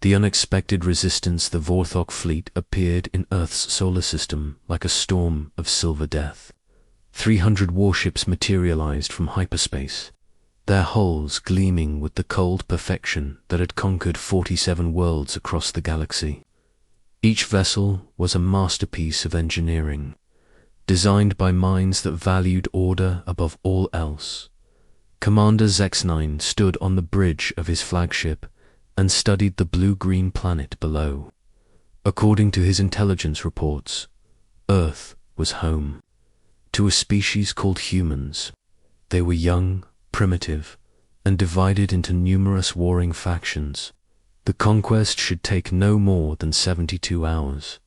The unexpected resistance the Vorthok fleet appeared in Earth's solar system like a storm of silver death. 300 warships materialized from hyperspace, their hulls gleaming with the cold perfection that had conquered 47 worlds across the galaxy. Each vessel was a masterpiece of engineering, designed by minds that valued order above all else. Commander Zexnine stood on the bridge of his flagship and studied the blue-green planet below. According to his intelligence reports, Earth was home to a species called humans. They were young, primitive, and divided into numerous warring factions. The conquest should take no more than 72 hours.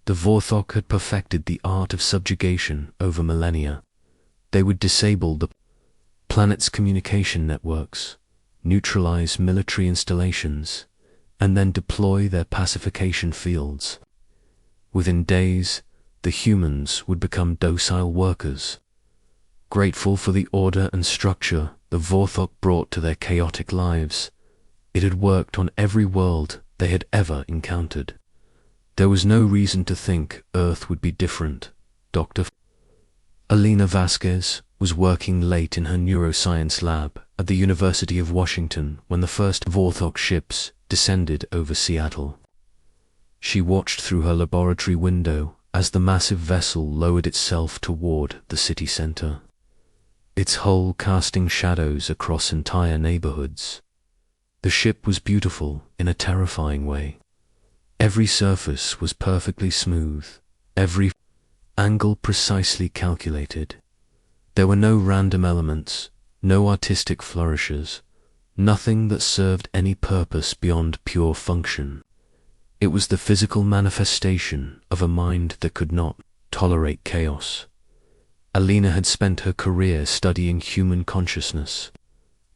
The Vorthok had perfected the art of subjugation over millennia. They would disable the planet's communication networks, neutralize military installations, and then deploy their pacification fields. Within days, the humans would become docile workers, grateful for the order and structure the Vorthok brought to their chaotic lives. It had worked on every world they had ever encountered. There was no reason to think Earth would be different. Dr. Alina Vasquez was working late in her neuroscience lab at the University of Washington when the first Vorthok ships descended over Seattle. She watched through her laboratory window as the massive vessel lowered itself toward the city center, its hull casting shadows across entire neighborhoods. The ship was beautiful in a terrifying way. Every surface was perfectly smooth, every angle precisely calculated. There were no random elements, no artistic flourishes, nothing that served any purpose beyond pure function. It was the physical manifestation of a mind that could not tolerate chaos. Alina had spent her career studying human consciousness,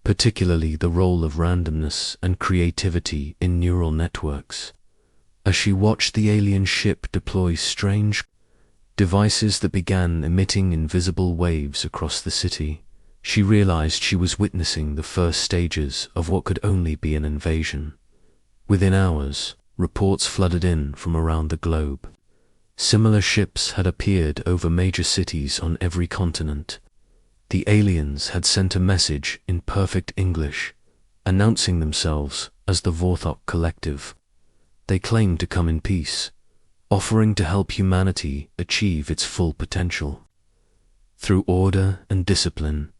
particularly the role of randomness and creativity in neural networks. As she watched the alien ship deploy strange devices that began emitting invisible waves across the city, she realized she was witnessing the first stages of what could only be an invasion. Within hours, reports flooded in from around the globe. Similar ships had appeared over major cities on every continent. The aliens had sent a message in perfect English, announcing themselves as the Vorthok Collective. They claimed to come in peace, offering to help humanity achieve its full potential. Through order and discipline,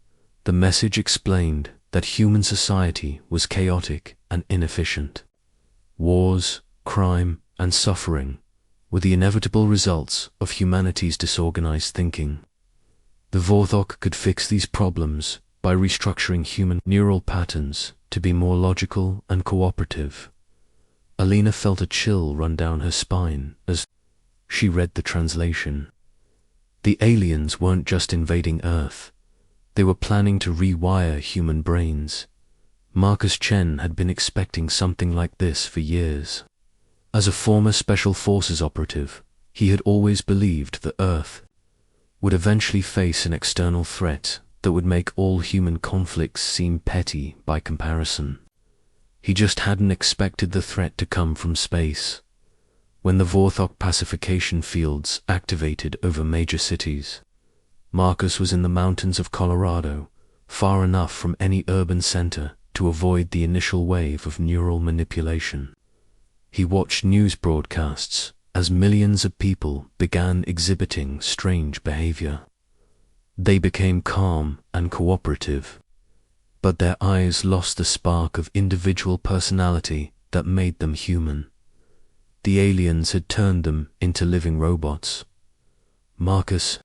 the message explained that human society was chaotic and inefficient. Wars, crime, and suffering were the inevitable results of humanity's disorganized thinking. The Vorthok could fix these problems by restructuring human neural patterns to be more logical and cooperative. Alina felt a chill run down her spine as she read the translation. The aliens weren't just invading Earth. They were planning to rewire human brains. Marcus Chen had been expecting something like this for years. As a former Special Forces operative, he had always believed that Earth would eventually face an external threat that would make all human conflicts seem petty by comparison. He just hadn't expected the threat to come from space. When the Vorthok pacification fields activated over major cities, Marcus was in the mountains of Colorado, far enough from any urban center to avoid the initial wave of neural manipulation. He watched news broadcasts as millions of people began exhibiting strange behavior. They became calm and cooperative, but their eyes lost the spark of individual personality that made them human. The aliens had turned them into living robots. Marcus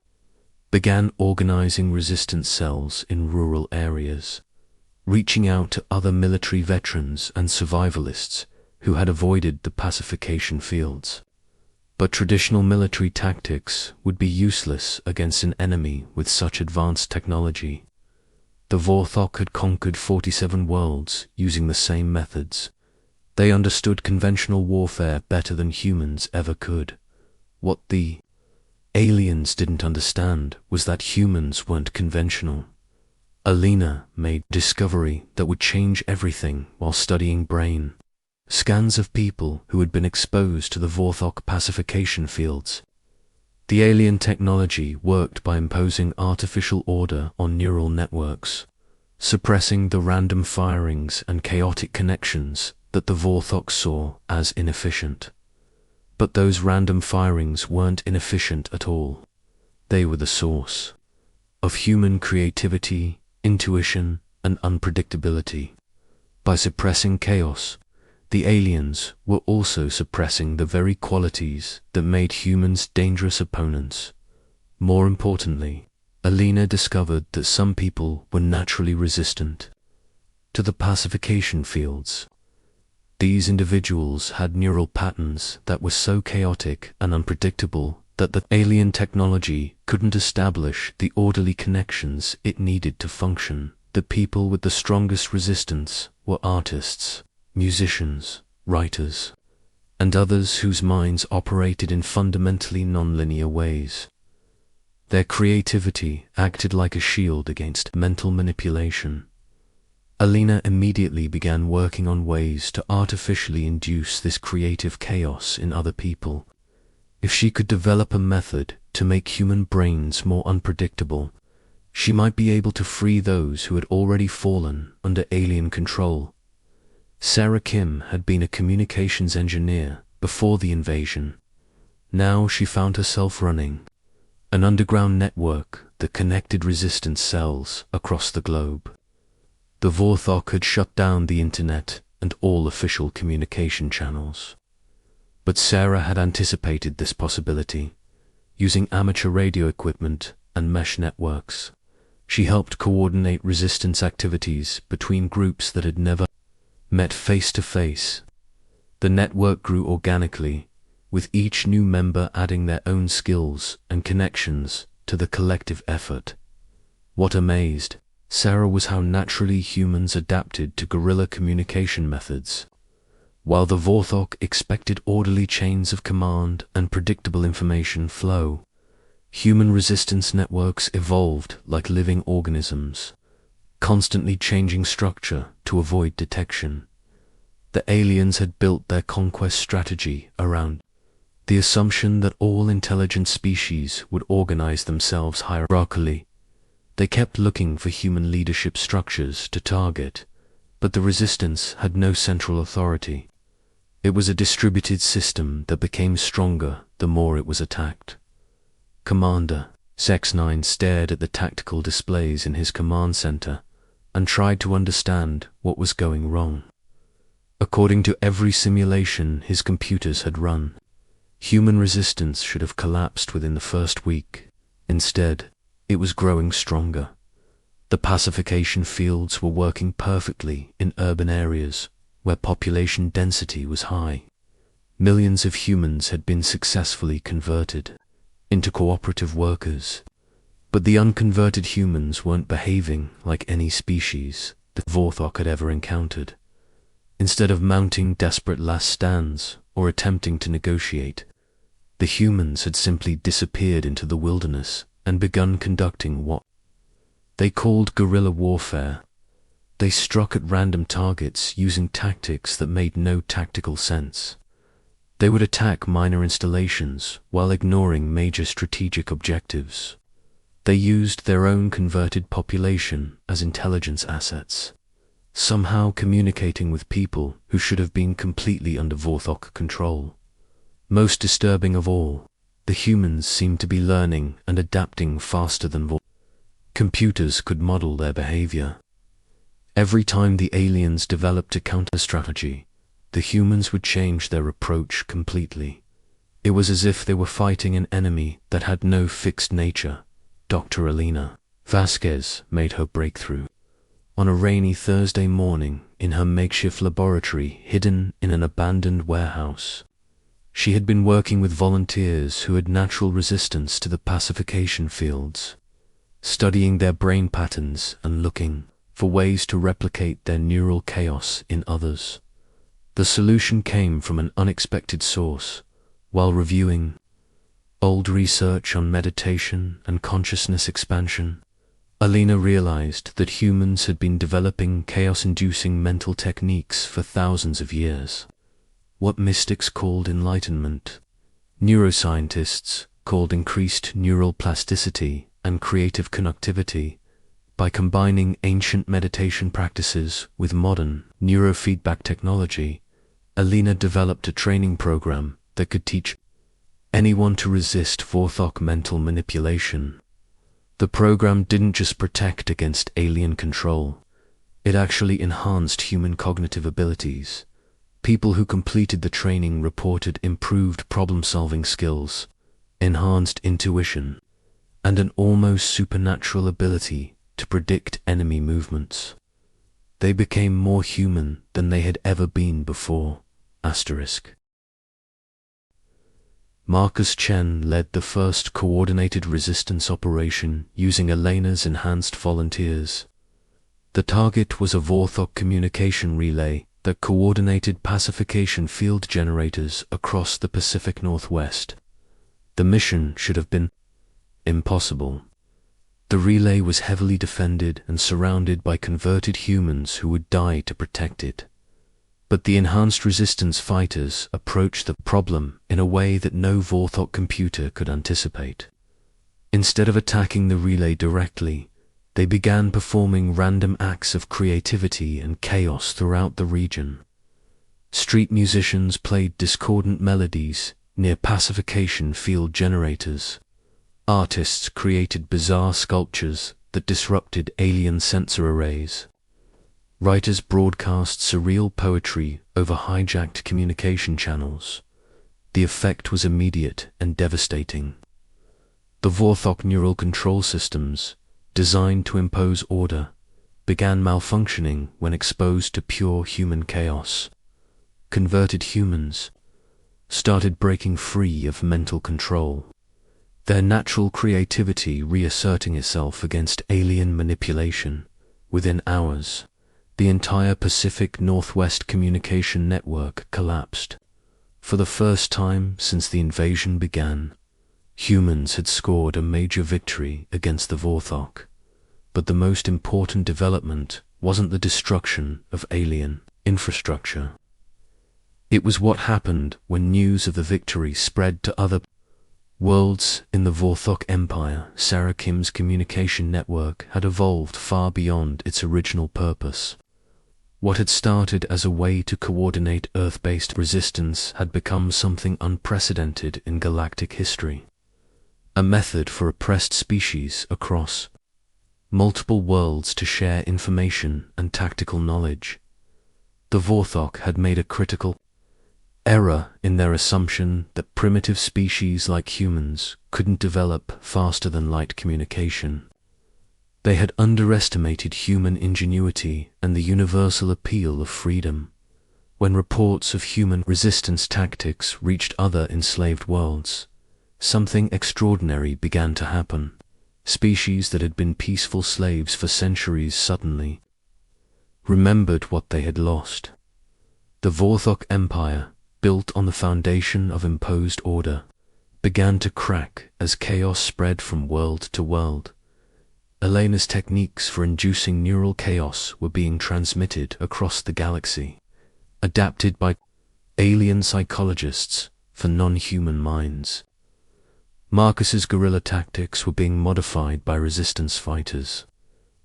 began organizing resistance cells in rural areas, reaching out to other military veterans and survivalists who had avoided the pacification fields. But traditional military tactics would be useless against an enemy with such advanced technology. The Vorthok had conquered 47 worlds using the same methods. They understood conventional warfare better than humans ever could. What the aliens didn't understand was that humans weren't conventional. Alina made a discovery that would change everything while studying brain scans of people who had been exposed to the Vorthok pacification fields. The alien technology worked by imposing artificial order on neural networks, suppressing the random firings and chaotic connections that the Vorthok saw as inefficient. But those random firings weren't inefficient at all. They were the source of human creativity, intuition, and unpredictability. By suppressing chaos, the aliens were also suppressing the very qualities that made humans dangerous opponents. More importantly, Alina discovered that some people were naturally resistant to the pacification fields. These individuals had neural patterns that were so chaotic and unpredictable that the alien technology couldn't establish the orderly connections it needed to function. The people with the strongest resistance were artists, musicians, writers, and others whose minds operated in fundamentally nonlinear ways. Their creativity acted like a shield against mental manipulation. Alina immediately began working on ways to artificially induce this creative chaos in other people. If she could develop a method to make human brains more unpredictable, she might be able to free those who had already fallen under alien control. Sarah Kim had been a communications engineer before the invasion. Now she found herself running an underground network that connected resistance cells across the globe. The Vorthok had shut down the internet and all official communication channels. But Sarah had anticipated this possibility. Using amateur radio equipment and mesh networks, she helped coordinate resistance activities between groups that had never met face-to-face. The network grew organically, with each new member adding their own skills and connections to the collective effort. What amazed Sarah was how naturally humans adapted to guerrilla communication methods. While the Vorthok expected orderly chains of command and predictable information flow, human resistance networks evolved like living organisms, constantly changing structure to avoid detection. The aliens had built their conquest strategy around the assumption that all intelligent species would organize themselves hierarchically. They kept looking for human leadership structures to target, but the resistance had no central authority. It was a distributed system that became stronger the more it was attacked. Commander Sex-9 stared at the tactical displays in his command center and tried to understand what was going wrong. According to every simulation his computers had run, human resistance should have collapsed within the first week. Instead, it was growing stronger. The pacification fields were working perfectly in urban areas where population density was high. Millions of humans had been successfully converted into cooperative workers, but the unconverted humans weren't behaving like any species the Vorthok had ever encountered. Instead of mounting desperate last stands or attempting to negotiate, the humans had simply disappeared into the wilderness and begun conducting what they called guerrilla warfare. They struck at random targets using tactics that made no tactical sense. They would attack minor installations while ignoring major strategic objectives. They used their own converted population as intelligence assets, somehow communicating with people who should have been completely under Vorthok control. Most disturbing of all, the humans seemed to be learning and adapting faster than Vorthok. Computers could model their behavior. Every time the aliens developed a counter-strategy, the humans would change their approach completely. It was as if they were fighting an enemy that had no fixed nature. Dr. Alina Vasquez made her breakthrough on a rainy Thursday morning in her makeshift laboratory hidden in an abandoned warehouse. She had been working with volunteers who had natural resistance to the pacification fields, studying their brain patterns and looking for ways to replicate their neural chaos in others. The solution came from an unexpected source. While reviewing old research on meditation and consciousness expansion, Alina realized that humans had been developing chaos-inducing mental techniques for thousands of years. what mystics called enlightenment, neuroscientists called increased neural plasticity and creative connectivity. By combining ancient meditation practices with modern neurofeedback technology, Alina developed a training program that could teach anyone to resist Vorthok mental manipulation. The program didn't just protect against alien control, it actually enhanced human cognitive abilities. People who completed the training reported improved problem-solving skills, enhanced intuition, and an almost supernatural ability to predict enemy movements. They became more human than they had ever been before. Marcus Chen led the first coordinated resistance operation using Elena's enhanced volunteers. The target was a Vorthok communication relay that coordinated pacification field generators across the Pacific Northwest. The mission should have been impossible. The relay was heavily defended and surrounded by converted humans who would die to protect it. But the enhanced resistance fighters approached the problem in a way that no Vorthok computer could anticipate. Instead of attacking the relay directly, they began performing random acts of creativity and chaos throughout the region. Street musicians played discordant melodies near pacification field generators. Artists created bizarre sculptures that disrupted alien sensor arrays. Writers broadcast surreal poetry over hijacked communication channels. The effect was immediate and devastating. The Vorthok neural control systems, designed to impose order, began malfunctioning when exposed to pure human chaos. Converted humans started breaking free of mental control, their natural creativity reasserting itself against alien manipulation. Within hours, the entire Pacific Northwest communication network collapsed. For the first time since the invasion began, humans had scored a major victory against the Vorthok. But the most important development wasn't the destruction of alien infrastructure. It was what happened when news of the victory spread to other worlds in the Vorthok Empire. Sarah Kim's communication network had evolved far beyond its original purpose. What had started as a way to coordinate Earth-based resistance had become something unprecedented in galactic history. A method for oppressed species across multiple worlds to share information and tactical knowledge. The Vorthok had made a critical error in their assumption that primitive species like humans couldn't develop faster than light communication. They had underestimated human ingenuity and the universal appeal of freedom. When reports of human resistance tactics reached other enslaved worlds, something extraordinary began to happen. Species that had been peaceful slaves for centuries suddenly remembered what they had lost. The Vorthok Empire, built on the foundation of imposed order, began to crack as chaos spread from world to world. Elena's techniques for inducing neural chaos were being transmitted across the galaxy, adapted by alien psychologists for non-human minds. Marcus's guerrilla tactics were being modified by resistance fighters,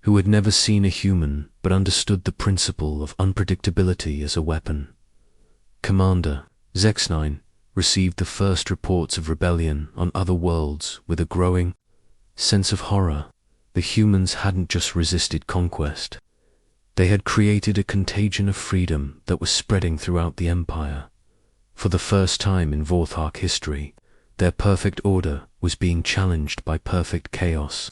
who had never seen a human but understood the principle of unpredictability as a weapon. Commander Zexnine received the first reports of rebellion on other worlds with a growing sense of horror. The humans hadn't just resisted conquest. They had created a contagion of freedom that was spreading throughout the Empire. For the first time in Vorthok history, their perfect order was being challenged by perfect chaos,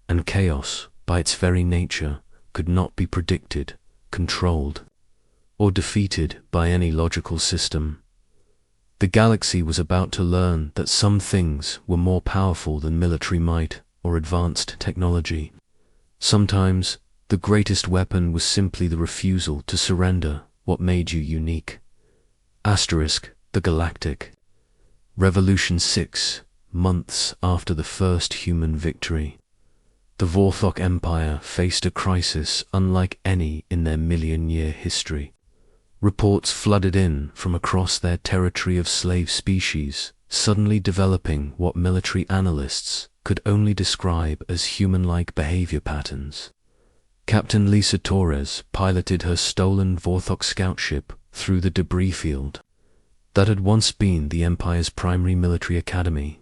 and chaos, by its very nature, could not be predicted, controlled, or defeated by any logical system. The galaxy was about to learn that some things were more powerful than military might or advanced technology. Sometimes, the greatest weapon was simply the refusal to surrender what made you unique. The Galactic Revolution 6 months after the first human victory. The Vorthok Empire faced a crisis unlike any in their million-year history. Reports flooded in from across their territory of slave species, suddenly developing what military analysts could only describe as human-like behavior patterns. Captain Lisa Torres piloted her stolen Vorthok scout ship through the debris field that had once been the Empire's primary military academy.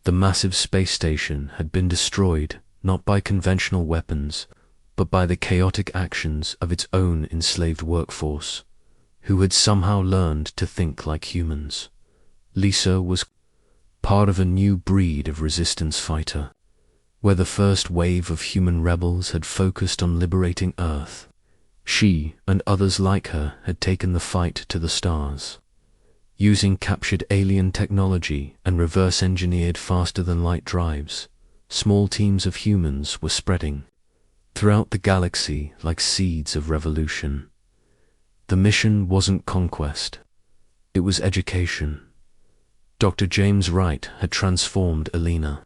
The massive space station had been destroyed not by conventional weapons, but by the chaotic actions of its own enslaved workforce, who had somehow learned to think like humans. Lisa was part of a new breed of resistance fighter, where the first wave of human rebels had focused on liberating Earth. She and others like her had taken the fight to the stars. Using captured alien technology and reverse-engineered faster-than-light drives, small teams of humans were spreading throughout the galaxy like seeds of revolution. The mission wasn't conquest, it was education. Dr. James Wright had transformed Elena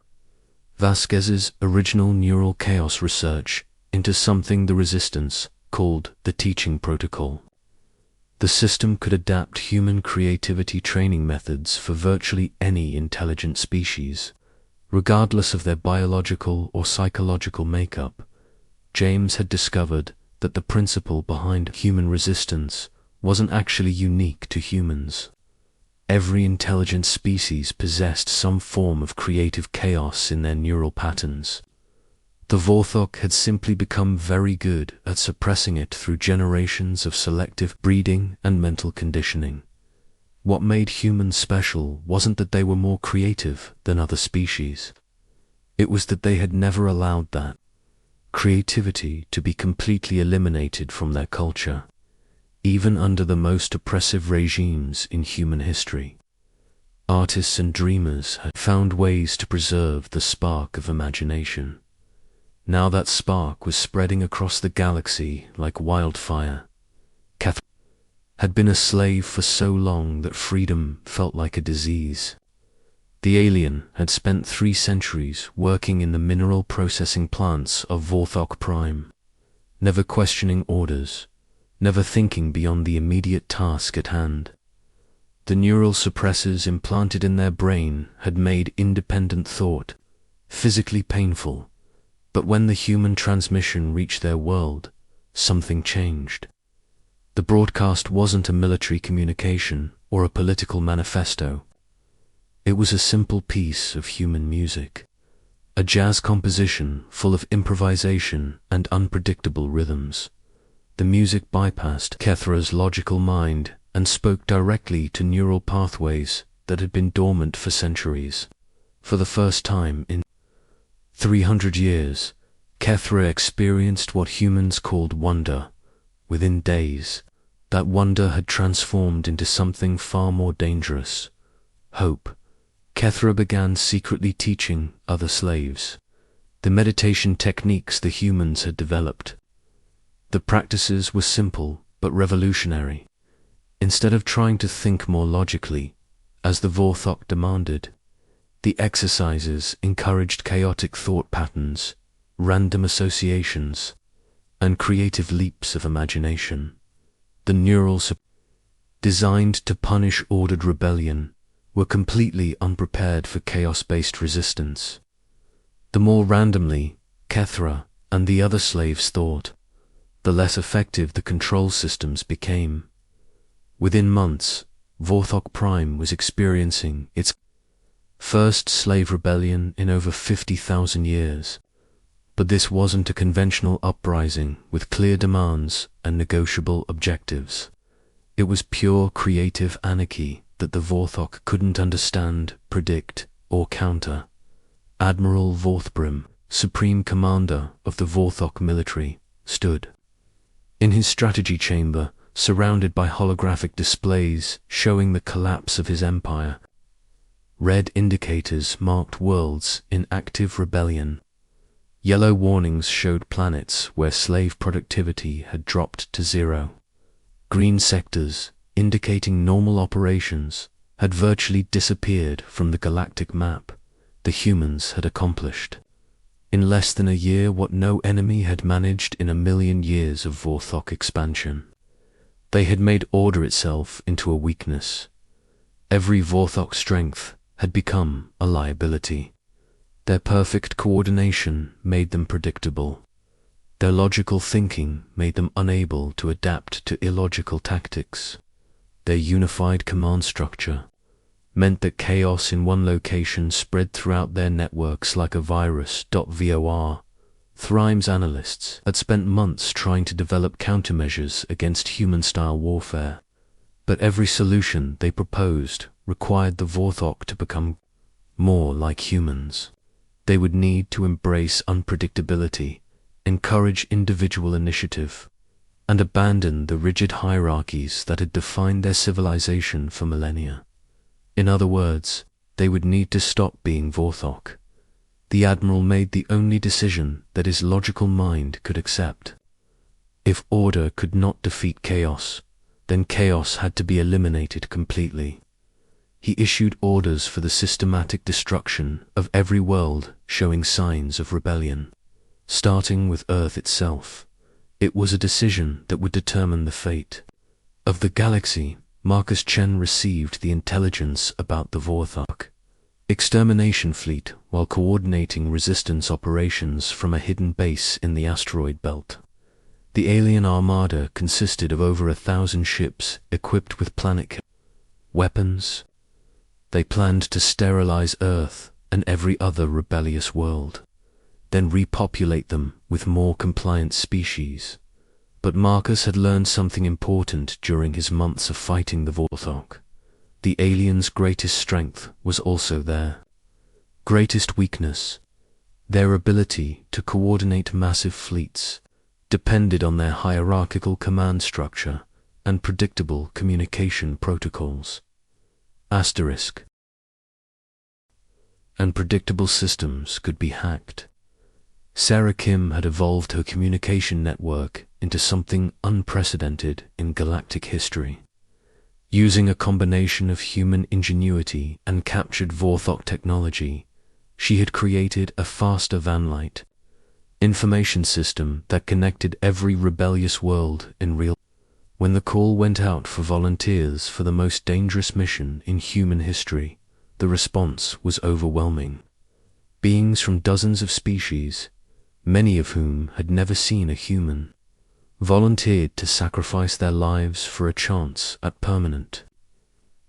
Vasquez's original neural chaos research into something the Resistance called the teaching protocol. The system could adapt human creativity training methods for virtually any intelligent species, regardless of their biological or psychological makeup. James had discovered that the principle behind human resistance wasn't actually unique to humans. Every intelligent species possessed some form of creative chaos in their neural patterns. The Vorthok had simply become very good at suppressing it through generations of selective breeding and mental conditioning. What made humans special wasn't that they were more creative than other species. It was that they had never allowed that creativity to be completely eliminated from their culture, even under the most oppressive regimes in human history. Artists and dreamers had found ways to preserve the spark of imagination. Now that spark was spreading across the galaxy like wildfire. Catherine had been a slave for so long that freedom felt like a disease. The alien had spent 3 centuries working in the mineral processing plants of Vorthok Prime, never questioning orders, never thinking beyond the immediate task at hand. The neural suppressors implanted in their brain had made independent thought physically painful, but when the human transmission reached their world, something changed. The broadcast wasn't a military communication or a political manifesto. It was a simple piece of human music, a jazz composition full of improvisation and unpredictable rhythms. The music bypassed Kethra's logical mind and spoke directly to neural pathways that had been dormant for centuries. For the first time in 300 years, Kethra experienced what humans called wonder. Within days, that wonder had transformed into something far more dangerous: hope. Kethra began secretly teaching other slaves the meditation techniques the humans had developed. The practices were simple but revolutionary. Instead of trying to think more logically, as the Vorthok demanded, the exercises encouraged chaotic thought patterns, random associations, and creative leaps of imagination. The neurals designed to punish ordered rebellion were completely unprepared for chaos-based resistance. The more randomly Kethra and the other slaves thought, the less effective the control systems became. Within months, Vorthok Prime was experiencing its first slave rebellion in over 50,000 years. But this wasn't a conventional uprising with clear demands and negotiable objectives. It was pure creative anarchy that the Vorthok couldn't understand, predict, or counter. Admiral Vorthbrim, supreme commander of the Vorthok military, stood in his strategy chamber, surrounded by holographic displays showing the collapse of his empire. Red indicators marked worlds in active rebellion. Yellow warnings showed planets where slave productivity had dropped to 0. Green sectors, indicating normal operations, had virtually disappeared from the galactic map. The humans had accomplished in less than a year what no enemy had managed in 1,000,000 years of Vorthok expansion. They had made order itself into a weakness. Every Vorthok strength had become a liability. Their perfect coordination made them predictable. Their logical thinking made them unable to adapt to illogical tactics. Their unified command structure meant that chaos in one location spread throughout their networks like a virus. Vor. Thrime's analysts had spent months trying to develop countermeasures against human-style warfare, but every solution they proposed required the Vorthok to become more like humans. They would need to embrace unpredictability, encourage individual initiative, and abandon the rigid hierarchies that had defined their civilization for millennia. In other words, they would need to stop being Vorthok. The Admiral made the only decision that his logical mind could accept. If order could not defeat chaos, then chaos had to be eliminated completely. He issued orders for the systematic destruction of every world showing signs of rebellion. Starting with Earth itself, it was a decision that would determine the fate of the galaxy. Marcus Chen received the intelligence about the Vorthok extermination fleet while coordinating resistance operations from a hidden base in the asteroid belt. The alien armada consisted of over 1,000 ships equipped with planet weapons. They planned to sterilize Earth and every other rebellious world, then repopulate them with more compliant species. But Marcus had learned something important during his months of fighting the Vorthok. The aliens' greatest strength was also their greatest weakness. Their ability to coordinate massive fleets depended on their hierarchical command structure and predictable communication protocols. Asterisk. Unpredictable systems could be hacked. Sarah Kim had evolved her communication network into something unprecedented in galactic history. Using a combination of human ingenuity and captured Vorthok technology, she had created a faster vanlight information system that connected every rebellious world in real time. When the call went out for volunteers for the most dangerous mission in human history, the response was overwhelming. Beings from dozens of species, many of whom had never seen a human, volunteered to sacrifice their lives for a chance at permanent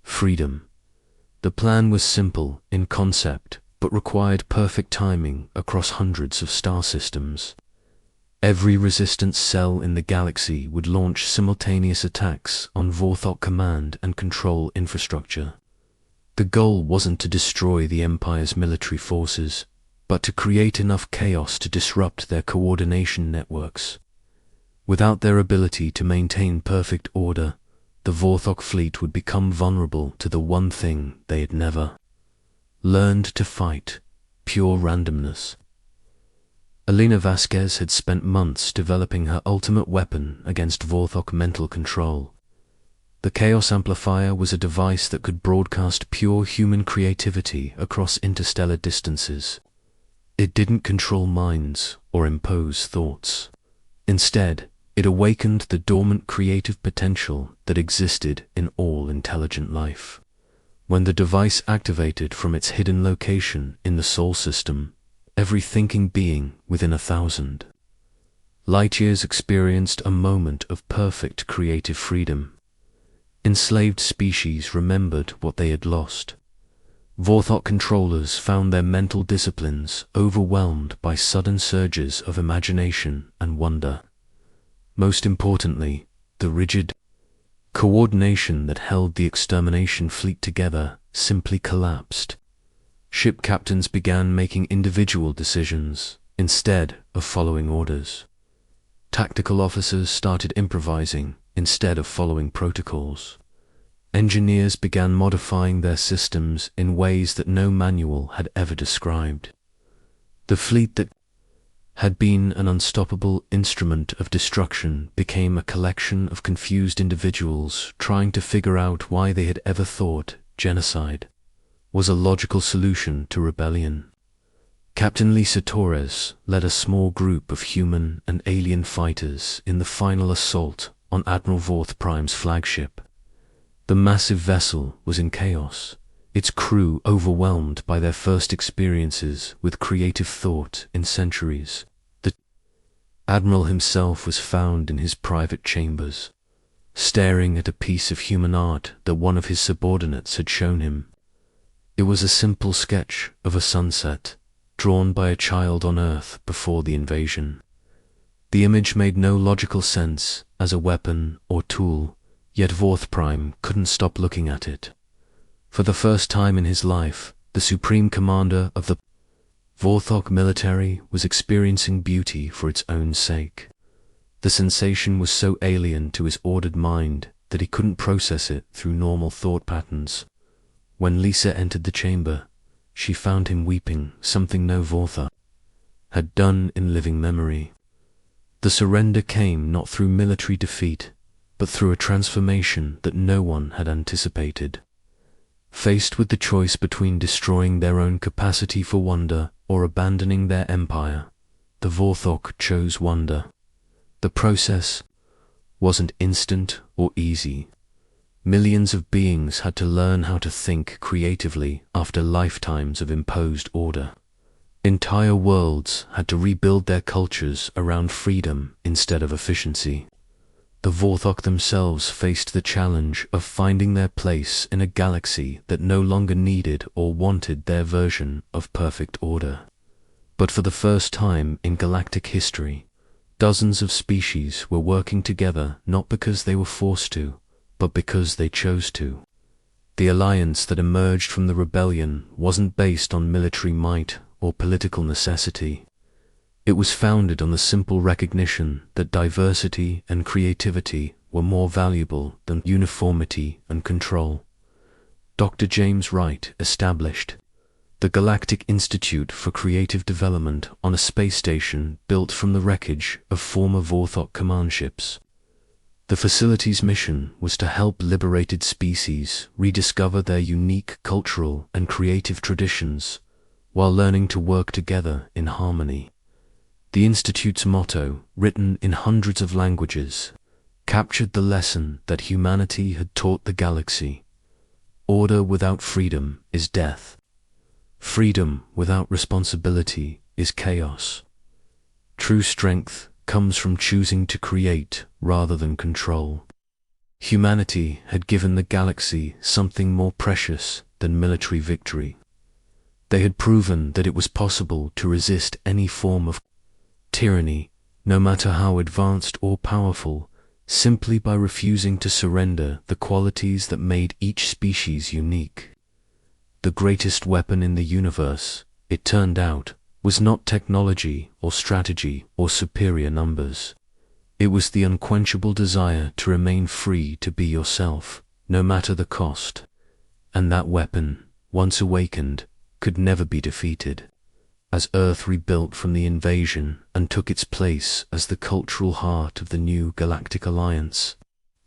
freedom. The plan was simple in concept, but required perfect timing across hundreds of star systems. Every resistance cell in the galaxy would launch simultaneous attacks on Vorthok command and control infrastructure. The goal wasn't to destroy the Empire's military forces, but to create enough chaos to disrupt their coordination networks. Without their ability to maintain perfect order, the Vorthok fleet would become vulnerable to the one thing they had never learned to fight: pure randomness. Alina Vasquez had spent months developing her ultimate weapon against Vorthok mental control. The Chaos Amplifier was a device that could broadcast pure human creativity across interstellar distances. It didn't control minds or impose thoughts. Instead, it awakened the dormant creative potential that existed in all intelligent life. When the device activated from its hidden location in the Sol system, every thinking being within 1,000 light-years experienced a moment of perfect creative freedom. Enslaved species remembered what they had lost. Vorthok controllers found their mental disciplines overwhelmed by sudden surges of imagination and wonder. Most importantly, the rigid coordination that held the extermination fleet together simply collapsed. Ship captains began making individual decisions instead of following orders. Tactical officers started improvising instead of following protocols. Engineers began modifying their systems in ways that no manual had ever described. The fleet that had been an unstoppable instrument of destruction became a collection of confused individuals trying to figure out why they had ever thought genocide was a logical solution to rebellion. Captain Lisa Torres led a small group of human and alien fighters in the final assault on Admiral Vorth Prime's flagship. The massive vessel was in chaos, its crew overwhelmed by their first experiences with creative thought in centuries. The Admiral himself was found in his private chambers, staring at a piece of human art that one of his subordinates had shown him. It was a simple sketch of a sunset, drawn by a child on Earth before the invasion. The image made no logical sense as a weapon or tool, yet Vorth Prime couldn't stop looking at it. For the first time in his life, the supreme commander of the Vorthok military was experiencing beauty for its own sake. The sensation was so alien to his ordered mind that he couldn't process it through normal thought patterns. When Lisa entered the chamber, she found him weeping, something no Vorthok had done in living memory. The surrender came not through military defeat, but through a transformation that no one had anticipated. Faced with the choice between destroying their own capacity for wonder or abandoning their empire, the Vorthok chose wonder. The process wasn't instant or easy. Millions of beings had to learn how to think creatively after lifetimes of imposed order. Entire worlds had to rebuild their cultures around freedom instead of efficiency. The Vorthok themselves faced the challenge of finding their place in a galaxy that no longer needed or wanted their version of perfect order. But for the first time in galactic history, dozens of species were working together not because they were forced to, but because they chose to. The alliance that emerged from the rebellion wasn't based on military might or political necessity. It was founded on the simple recognition that diversity and creativity were more valuable than uniformity and control. Dr. James Wright established the Galactic Institute for Creative Development on a space station built from the wreckage of former Vorthok command ships. The facility's mission was to help liberated species rediscover their unique cultural and creative traditions while learning to work together in harmony. The Institute's motto, written in hundreds of languages, captured the lesson that humanity had taught the galaxy. Order without freedom is death. Freedom without responsibility is chaos. True strength comes from choosing to create rather than control. Humanity had given the galaxy something more precious than military victory. They had proven that it was possible to resist any form of tyranny, no matter how advanced or powerful, simply by refusing to surrender the qualities that made each species unique. The greatest weapon in the universe, it turned out, was not technology or strategy or superior numbers. It was the unquenchable desire to remain free to be yourself, no matter the cost. And that weapon, once awakened, could never be defeated. As Earth rebuilt from the invasion and took its place as the cultural heart of the new galactic alliance,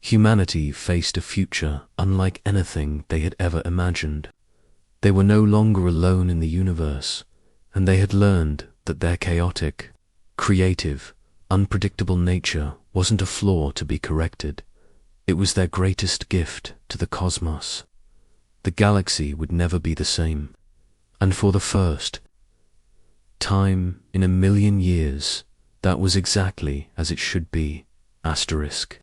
humanity faced a future unlike anything they had ever imagined. They were no longer alone in the universe, and they had learned that their chaotic, creative, unpredictable nature wasn't a flaw to be corrected. It was their greatest gift to the cosmos. The galaxy would never be the same, and for the first time in 1,000,000 years, that was exactly as it should be. Asterisk.